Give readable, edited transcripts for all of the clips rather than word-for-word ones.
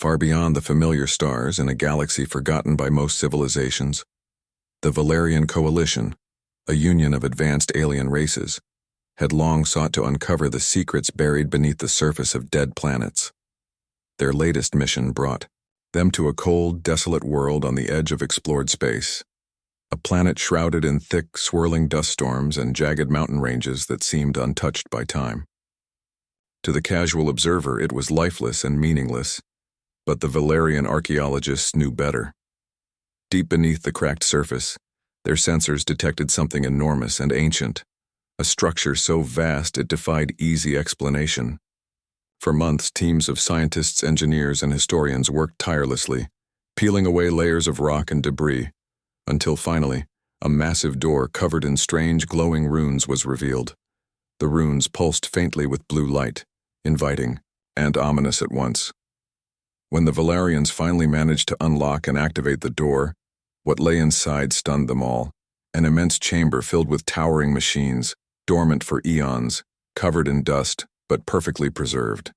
Far beyond the familiar stars in a galaxy forgotten by most civilizations, the Valerian Coalition, a union of advanced alien races, had long sought to uncover the secrets buried beneath the surface of dead planets. Their latest mission brought them to a cold, desolate world on the edge of explored space, a planet shrouded in thick, swirling dust storms and jagged mountain ranges that seemed untouched by time. To the casual observer, it was lifeless and meaningless, but the Valerian archaeologists knew better. Deep beneath the cracked surface, their sensors detected something enormous and ancient, a structure so vast it defied easy explanation. For months, teams of scientists, engineers, and historians worked tirelessly, peeling away layers of rock and debris, until finally, a massive door covered in strange glowing runes was revealed. The runes pulsed faintly with blue light, inviting and ominous at once. When the Valerians finally managed to unlock and activate the door, what lay inside stunned them all. An immense chamber filled with towering machines, dormant for eons, covered in dust, but perfectly preserved.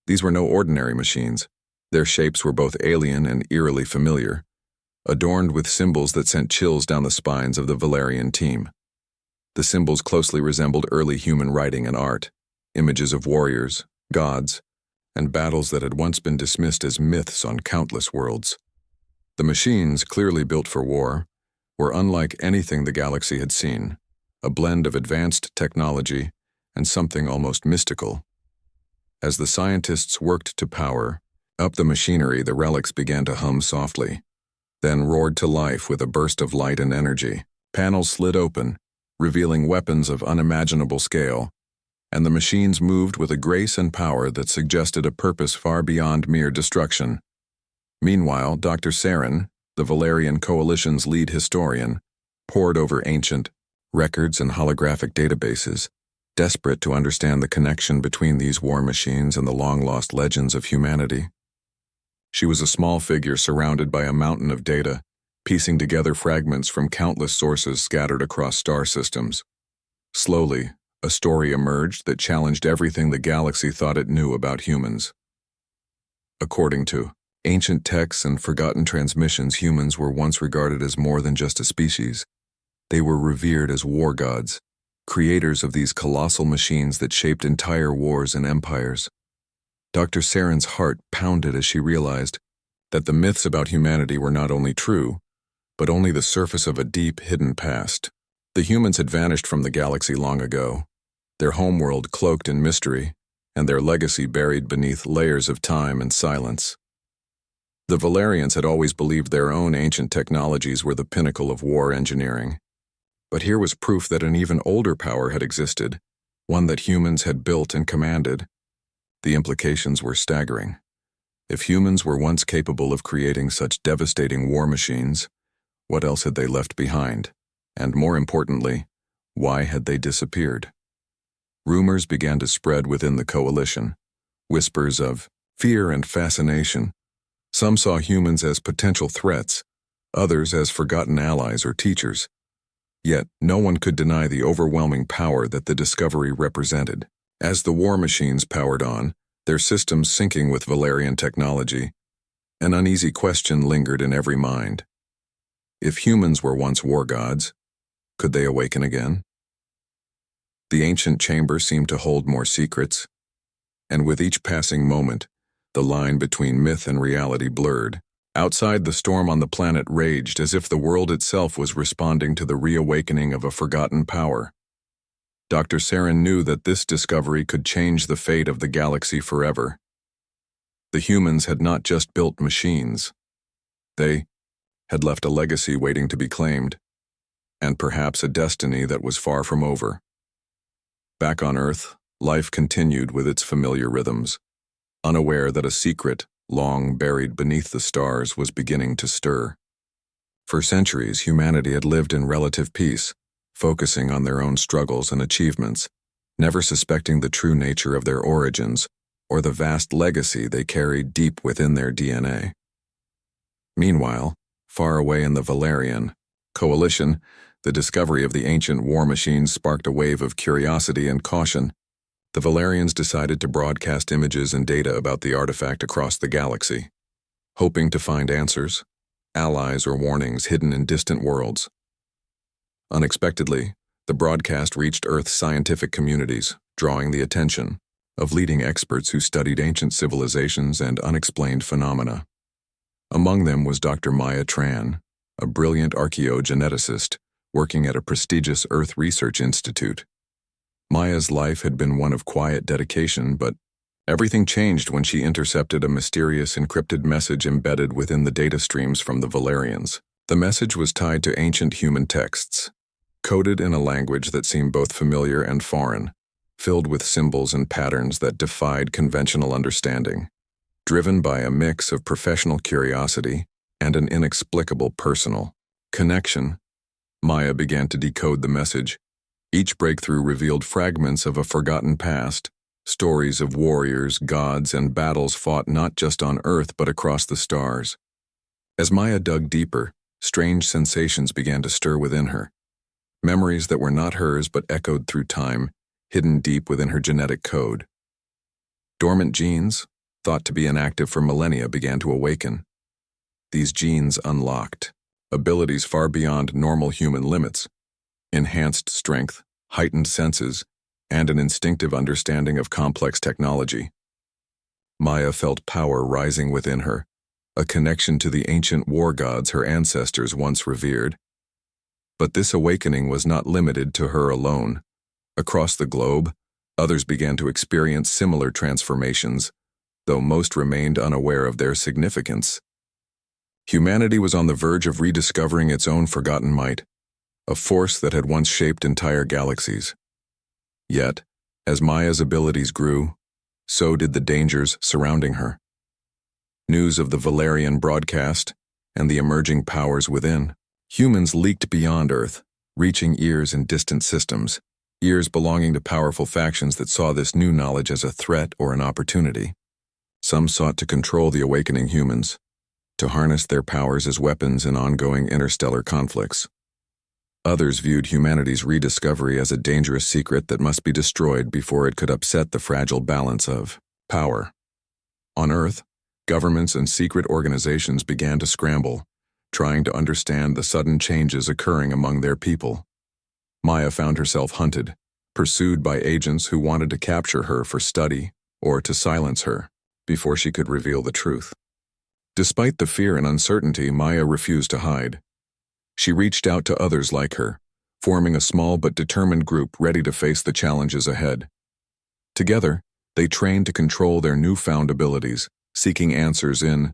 These were no ordinary machines. Their shapes were both alien and eerily familiar, adorned with symbols that sent chills down the spines of the Valerian team. The symbols closely resembled early human writing and art, images of warriors, gods, and battles that had once been dismissed as myths on countless worlds. The machines, clearly built for war, were unlike anything the galaxy had seen, a blend of advanced technology and something almost mystical. As the scientists worked to power up the machinery, the relics began to hum softly, then roared to life with a burst of light and energy. Panels slid open, revealing weapons of unimaginable scale, and the machines moved with a grace and power that suggested a purpose far beyond mere destruction. Meanwhile, Dr. Saren, the Valerian Coalition's lead historian, pored over ancient records and holographic databases, desperate to understand the connection between these war machines and the long-lost legends of humanity. She was a small figure surrounded by a mountain of data, piecing together fragments from countless sources scattered across star systems. Slowly, a story emerged that challenged everything the galaxy thought it knew about humans. According to ancient texts and forgotten transmissions, humans were once regarded as more than just a species. They were revered as war gods, creators of these colossal machines that shaped entire wars and empires. Dr. Saren's heart pounded as she realized that the myths about humanity were not only true, but only the surface of a deep, hidden past. The humans had vanished from the galaxy long ago, their homeworld cloaked in mystery, and their legacy buried beneath layers of time and silence. The Valerians had always believed their own ancient technologies were the pinnacle of war engineering. But here was proof that an even older power had existed, one that humans had built and commanded. The implications were staggering. If humans were once capable of creating such devastating war machines, what else had they left behind? And more importantly, why had they disappeared? Rumors began to spread within the coalition, whispers of fear and fascination. Some saw humans as potential threats, others as forgotten allies or teachers. Yet, no one could deny the overwhelming power that the discovery represented. As the war machines powered on, their systems syncing with Valerian technology, an uneasy question lingered in every mind. If humans were once war gods, could they awaken again? The ancient chamber seemed to hold more secrets, and with each passing moment, the line between myth and reality blurred. Outside, the storm on the planet raged as if the world itself was responding to the reawakening of a forgotten power. Dr. Saren knew that this discovery could change the fate of the galaxy forever. The humans had not just built machines. They had left a legacy waiting to be claimed, and perhaps a destiny that was far from over. Back on Earth, life continued with its familiar rhythms, unaware that a secret, long buried beneath the stars, was beginning to stir. For centuries, humanity had lived in relative peace, focusing on their own struggles and achievements, never suspecting the true nature of their origins or the vast legacy they carried deep within their DNA. Meanwhile, far away in the Valerian Coalition, the discovery of the ancient war machines sparked a wave of curiosity and caution. The Valerians decided to broadcast images and data about the artifact across the galaxy, hoping to find answers, allies, or warnings hidden in distant worlds. Unexpectedly, the broadcast reached Earth's scientific communities, drawing the attention of leading experts who studied ancient civilizations and unexplained phenomena. Among them was Dr. Maya Tran, a brilliant archaeogeneticist working at a prestigious Earth Research Institute. Maya's life had been one of quiet dedication, but everything changed when she intercepted a mysterious encrypted message embedded within the data streams from the Valerians. The message was tied to ancient human texts, coded in a language that seemed both familiar and foreign, filled with symbols and patterns that defied conventional understanding. Driven by a mix of professional curiosity and an inexplicable personal connection, Maya began to decode the message. Each breakthrough revealed fragments of a forgotten past, stories of warriors, gods, and battles fought not just on Earth but across the stars. As Maya dug deeper, strange sensations began to stir within her. Memories that were not hers but echoed through time, hidden deep within her genetic code. Dormant genes, thought to be inactive for millennia, began to awaken. These genes unlocked abilities far beyond normal human limits, enhanced strength, heightened senses, and an instinctive understanding of complex technology. Maya felt power rising within her, a connection to the ancient war gods her ancestors once revered. But this awakening was not limited to her alone. Across the globe, others began to experience similar transformations, though most remained unaware of their significance. Humanity was on the verge of rediscovering its own forgotten might, a force that had once shaped entire galaxies. Yet, as Maya's abilities grew, so did the dangers surrounding her. News of the Valerian broadcast and the emerging powers within. Humans leaked beyond Earth, reaching ears in distant systems, ears belonging to powerful factions that saw this new knowledge as a threat or an opportunity. Some sought to control the awakening humans, to harness their powers as weapons in ongoing interstellar conflicts. Others viewed humanity's rediscovery as a dangerous secret that must be destroyed before it could upset the fragile balance of power. On Earth, governments and secret organizations began to scramble, trying to understand the sudden changes occurring among their people. Maya found herself hunted, pursued by agents who wanted to capture her for study or to silence her before she could reveal the truth. Despite the fear and uncertainty, Maya refused to hide. She reached out to others like her, forming a small but determined group ready to face the challenges ahead. Together, they trained to control their newfound abilities, seeking answers in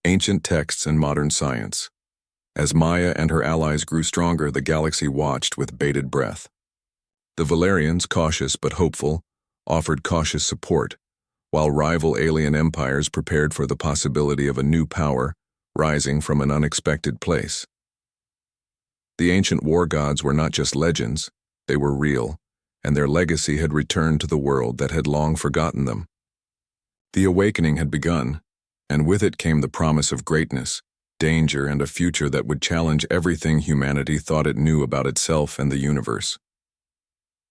ancient texts and modern science. As Maya and her allies grew stronger, the galaxy watched with bated breath. The Valerians, cautious but hopeful, offered cautious support, while rival alien empires prepared for the possibility of a new power rising from an unexpected place. The ancient war gods were not just legends, they were real, and their legacy had returned to the world that had long forgotten them. The awakening had begun, and with it came the promise of greatness, danger, and a future that would challenge everything humanity thought it knew about itself and the universe.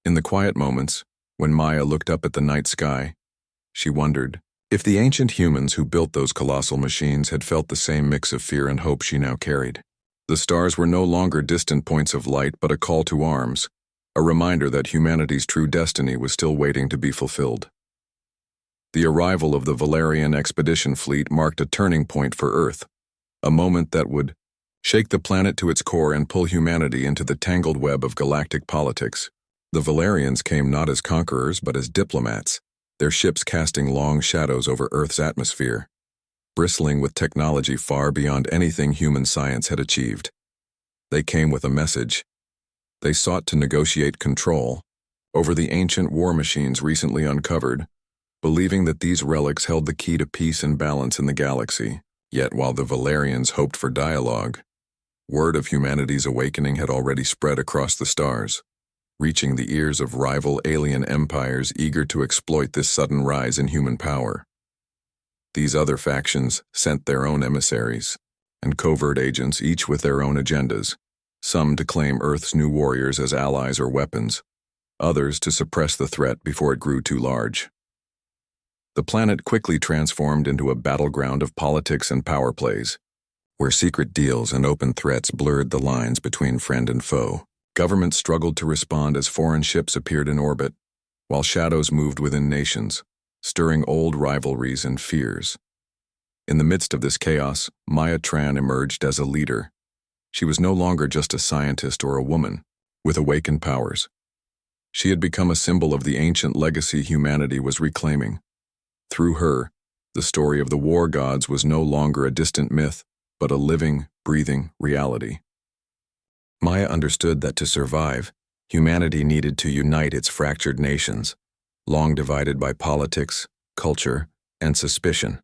In the quiet moments, when Maya looked up at the night sky, she wondered if the ancient humans who built those colossal machines had felt the same mix of fear and hope she now carried. The stars were no longer distant points of light but a call to arms, a reminder that humanity's true destiny was still waiting to be fulfilled. The arrival of the Valerian expedition fleet marked a turning point for Earth, a moment that would shake the planet to its core and pull humanity into the tangled web of galactic politics. The Valerians came not as conquerors but as diplomats, their ships casting long shadows over Earth's atmosphere, bristling with technology far beyond anything human science had achieved. They came with a message. They sought to negotiate control over the ancient war machines recently uncovered, believing that these relics held the key to peace and balance in the galaxy. Yet while the Valerians hoped for dialogue, word of humanity's awakening had already spread across the stars, reaching the ears of rival alien empires eager to exploit this sudden rise in human power. These other factions sent their own emissaries and covert agents, each with their own agendas, some to claim Earth's new warriors as allies or weapons, others to suppress the threat before it grew too large. The planet quickly transformed into a battleground of politics and power plays, where secret deals and open threats blurred the lines between friend and foe. Governments struggled to respond as foreign ships appeared in orbit, while shadows moved within nations, stirring old rivalries and fears. In the midst of this chaos, Maya Tran emerged as a leader. She was no longer just a scientist or a woman, with awakened powers. She had become a symbol of the ancient legacy humanity was reclaiming. Through her, the story of the war gods was no longer a distant myth, but a living, breathing reality. Maya understood that to survive, humanity needed to unite its fractured nations, long divided by politics, culture, and suspicion.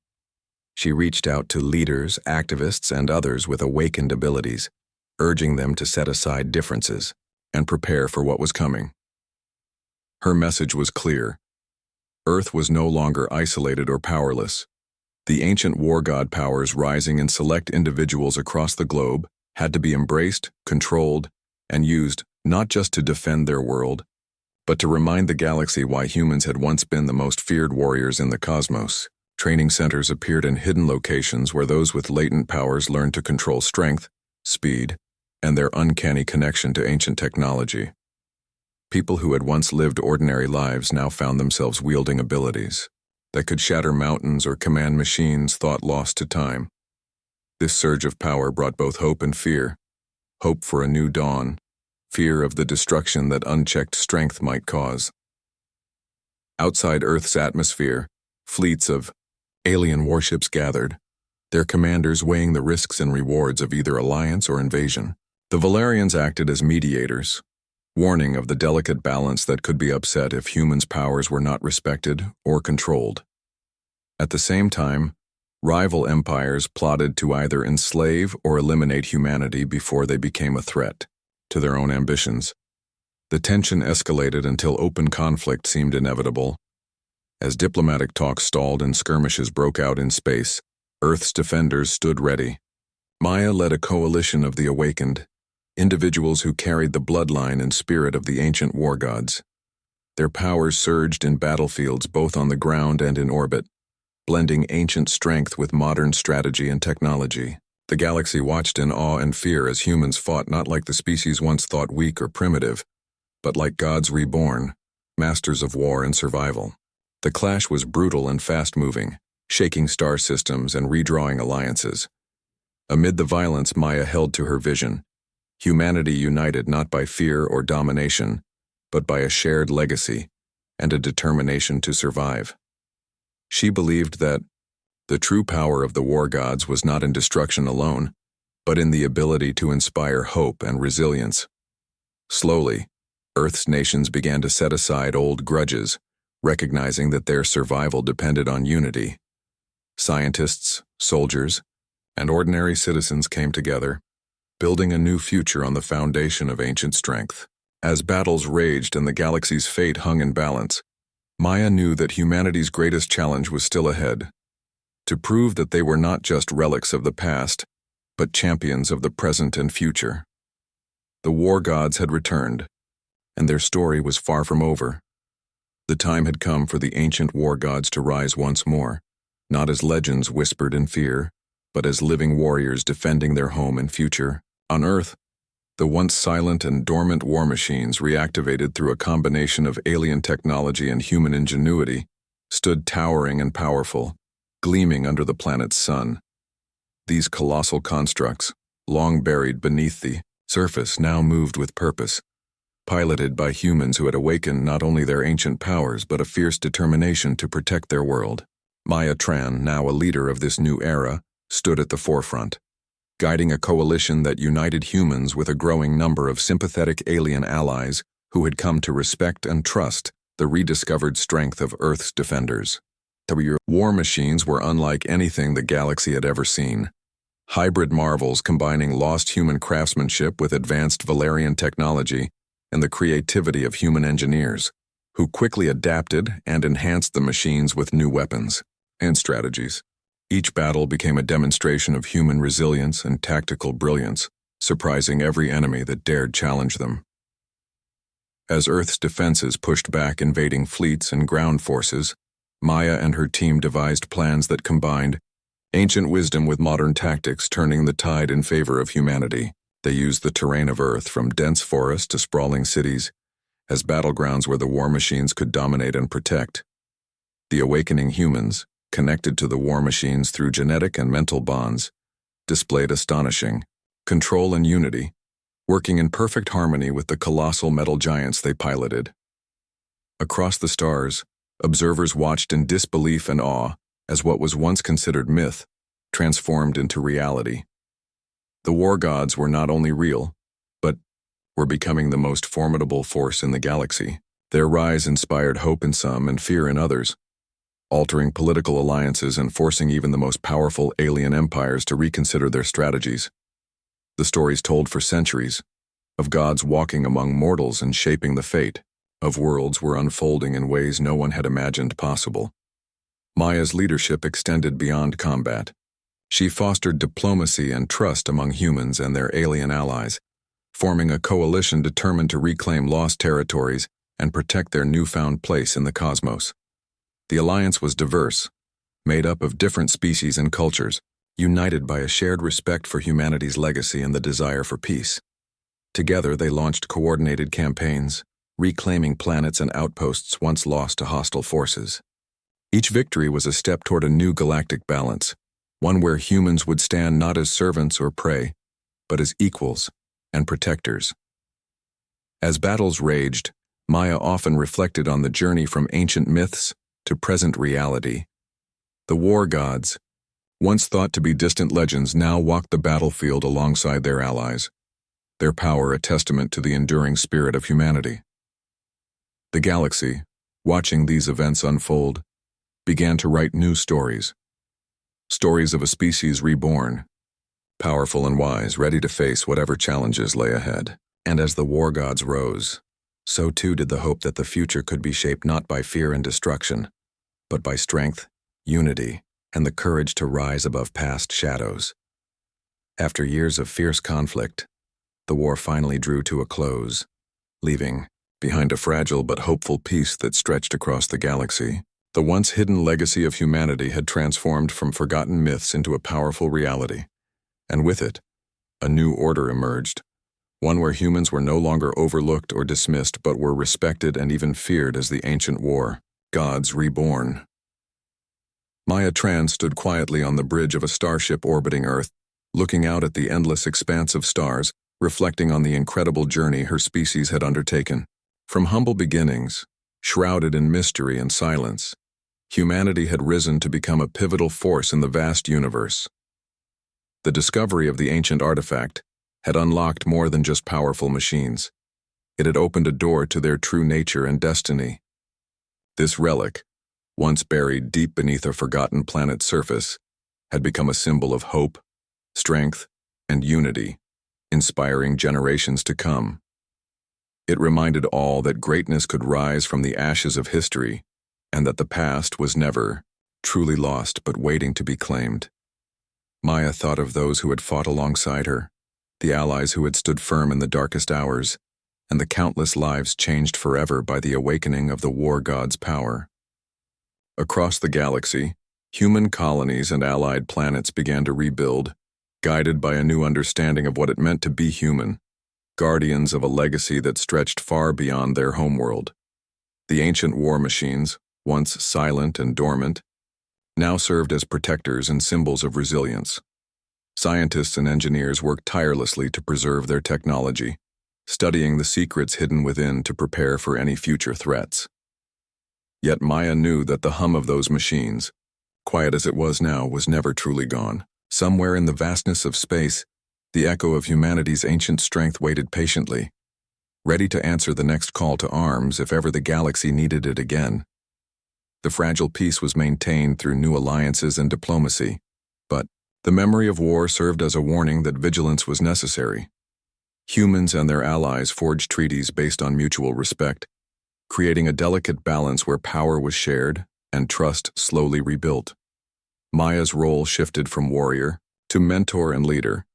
She reached out to leaders, activists, and others with awakened abilities, urging them to set aside differences and prepare for what was coming. Her message was clear. Earth was no longer isolated or powerless. The ancient war god powers rising in select individuals across the globe had to be embraced, controlled, and used not just to defend their world, but to remind the galaxy why humans had once been the most feared warriors in the cosmos. Training centers appeared in hidden locations where those with latent powers learned to control strength, speed, and their uncanny connection to ancient technology. People who had once lived ordinary lives now found themselves wielding abilities that could shatter mountains or command machines thought lost to time. This surge of power brought both hope and fear. Hope for a new dawn, fear of the destruction that unchecked strength might cause. Outside Earth's atmosphere, fleets of alien warships gathered, their commanders weighing the risks and rewards of either alliance or invasion. The Valerians acted as mediators, warning of the delicate balance that could be upset if humans' powers were not respected or controlled. At the same time, rival empires plotted to either enslave or eliminate humanity before they became a threat to their own ambitions. The tension escalated until open conflict seemed inevitable. As diplomatic talks stalled and skirmishes broke out in space, Earth's defenders stood ready. Maya led a coalition of the awakened, individuals who carried the bloodline and spirit of the ancient war gods. Their powers surged in battlefields both on the ground and in orbit, blending ancient strength with modern strategy and technology. The galaxy watched in awe and fear as humans fought not like the species once thought weak or primitive, but like gods reborn, masters of war and survival. The clash was brutal and fast-moving, shaking star systems and redrawing alliances. Amid the violence, Maya held to her vision. Humanity united not by fear or domination, but by a shared legacy and a determination to survive. She believed that the true power of the war gods was not in destruction alone, but in the ability to inspire hope and resilience. Slowly, Earth's nations began to set aside old grudges, recognizing that their survival depended on unity. Scientists, soldiers, and ordinary citizens came together, building a new future on the foundation of ancient strength. As battles raged and the galaxy's fate hung in balance, Maya knew that humanity's greatest challenge was still ahead, to prove that they were not just relics of the past, but champions of the present and future. The war gods had returned, and their story was far from over. The time had come for the ancient war gods to rise once more, not as legends whispered in fear, but as living warriors defending their home and future. On Earth, the once silent and dormant war machines, reactivated through a combination of alien technology and human ingenuity, stood towering and powerful, gleaming under the planet's sun. These colossal constructs, long buried beneath the surface, now moved with purpose, piloted by humans who had awakened not only their ancient powers but a fierce determination to protect their world. Maya Tran, now a leader of this new era, stood at the forefront, guiding a coalition that united humans with a growing number of sympathetic alien allies who had come to respect and trust the rediscovered strength of Earth's defenders. War machines were unlike anything the galaxy had ever seen. Hybrid marvels combining lost human craftsmanship with advanced Valerian technology and the creativity of human engineers, who quickly adapted and enhanced the machines with new weapons and strategies. Each battle became a demonstration of human resilience and tactical brilliance, surprising every enemy that dared challenge them. As Earth's defenses pushed back invading fleets and ground forces, Maya and her team devised plans that combined ancient wisdom with modern tactics, turning the tide in favor of humanity. They used the terrain of Earth, from dense forests to sprawling cities, as battlegrounds where the war machines could dominate and protect. The awakening humans, connected to the war machines through genetic and mental bonds, displayed astonishing control and unity, working in perfect harmony with the colossal metal giants they piloted. Across the stars, observers watched in disbelief and awe as what was once considered myth transformed into reality. The war gods were not only real, but were becoming the most formidable force in the galaxy. Their rise inspired hope in some and fear in others, altering political alliances and forcing even the most powerful alien empires to reconsider their strategies. The stories told for centuries of gods walking among mortals and shaping the fate of worlds were unfolding in ways no one had imagined possible. Maya's leadership extended beyond combat. She fostered diplomacy and trust among humans and their alien allies, forming a coalition determined to reclaim lost territories and protect their newfound place in the cosmos. The alliance was diverse, made up of different species and cultures, united by a shared respect for humanity's legacy and the desire for peace. Together, they launched coordinated campaigns, reclaiming planets and outposts once lost to hostile forces. Each victory was a step toward a new galactic balance, one where humans would stand not as servants or prey, but as equals and protectors. As battles raged, Maya often reflected on the journey from ancient myths to present reality. The war gods, once thought to be distant legends, now walked the battlefield alongside their allies, their power a testament to the enduring spirit of humanity. The galaxy, watching these events unfold, began to write new stories. Stories of a species reborn, powerful and wise, ready to face whatever challenges lay ahead. And as the war gods rose, so too did the hope that the future could be shaped not by fear and destruction, but by strength, unity, and the courage to rise above past shadows. After years of fierce conflict, the war finally drew to a close, leaving behind a fragile but hopeful peace that stretched across the galaxy. The once hidden legacy of humanity had transformed from forgotten myths into a powerful reality, and with it, a new order emerged, one where humans were no longer overlooked or dismissed but were respected and even feared as the ancient war gods reborn. Maya Tran stood quietly on the bridge of a starship orbiting Earth, looking out at the endless expanse of stars, reflecting on the incredible journey her species had undertaken. From humble beginnings, shrouded in mystery and silence, humanity had risen to become a pivotal force in the vast universe. The discovery of the ancient artifact had unlocked more than just powerful machines. It had opened a door to their true nature and destiny. This relic, once buried deep beneath a forgotten planet's surface, had become a symbol of hope, strength, and unity, inspiring generations to come. It reminded all that greatness could rise from the ashes of history, and that the past was never truly lost but waiting to be claimed. Maya thought of those who had fought alongside her, the allies who had stood firm in the darkest hours, and the countless lives changed forever by the awakening of the war god's power. Across the galaxy, human colonies and allied planets began to rebuild, guided by a new understanding of what it meant to be human, guardians of a legacy that stretched far beyond their homeworld. The ancient war machines, once silent and dormant, now served as protectors and symbols of resilience. Scientists and engineers worked tirelessly to preserve their technology, studying the secrets hidden within to prepare for any future threats. Yet Maya knew that the hum of those machines, quiet as it was now, was never truly gone. Somewhere in the vastness of space, the echo of humanity's ancient strength waited patiently, ready to answer the next call to arms if ever the galaxy needed it again. The fragile peace was maintained through new alliances and diplomacy, but the memory of war served as a warning that vigilance was necessary. Humans and their allies forged treaties based on mutual respect, creating a delicate balance where power was shared and trust slowly rebuilt. Maya's role shifted from warrior to mentor and leader,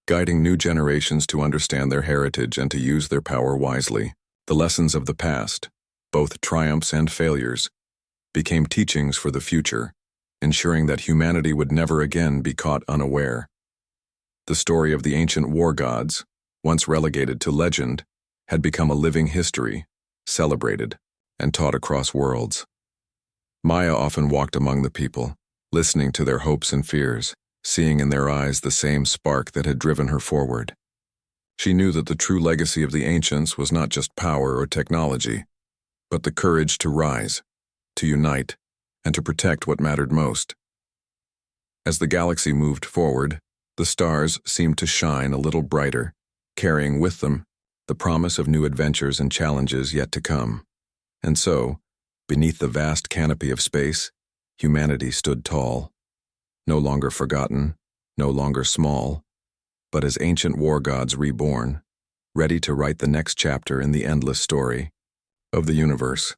guiding new generations to understand their heritage and to use their power wisely. The lessons of the past, both triumphs and failures, became teachings for the future, ensuring that humanity would never again be caught unaware. The story of the ancient war gods, once relegated to legend, had become a living history, celebrated, and taught across worlds. Maya often walked among the people, listening to their hopes and fears, seeing in their eyes the same spark that had driven her forward. She knew that the true legacy of the ancients was not just power or technology, but the courage to rise, to unite, and to protect what mattered most. As the galaxy moved forward, the stars seemed to shine a little brighter, carrying with them the promise of new adventures and challenges yet to come. And so, beneath the vast canopy of space, humanity stood tall, no longer forgotten, no longer small, but as ancient war gods reborn, ready to write the next chapter in the endless story of the universe.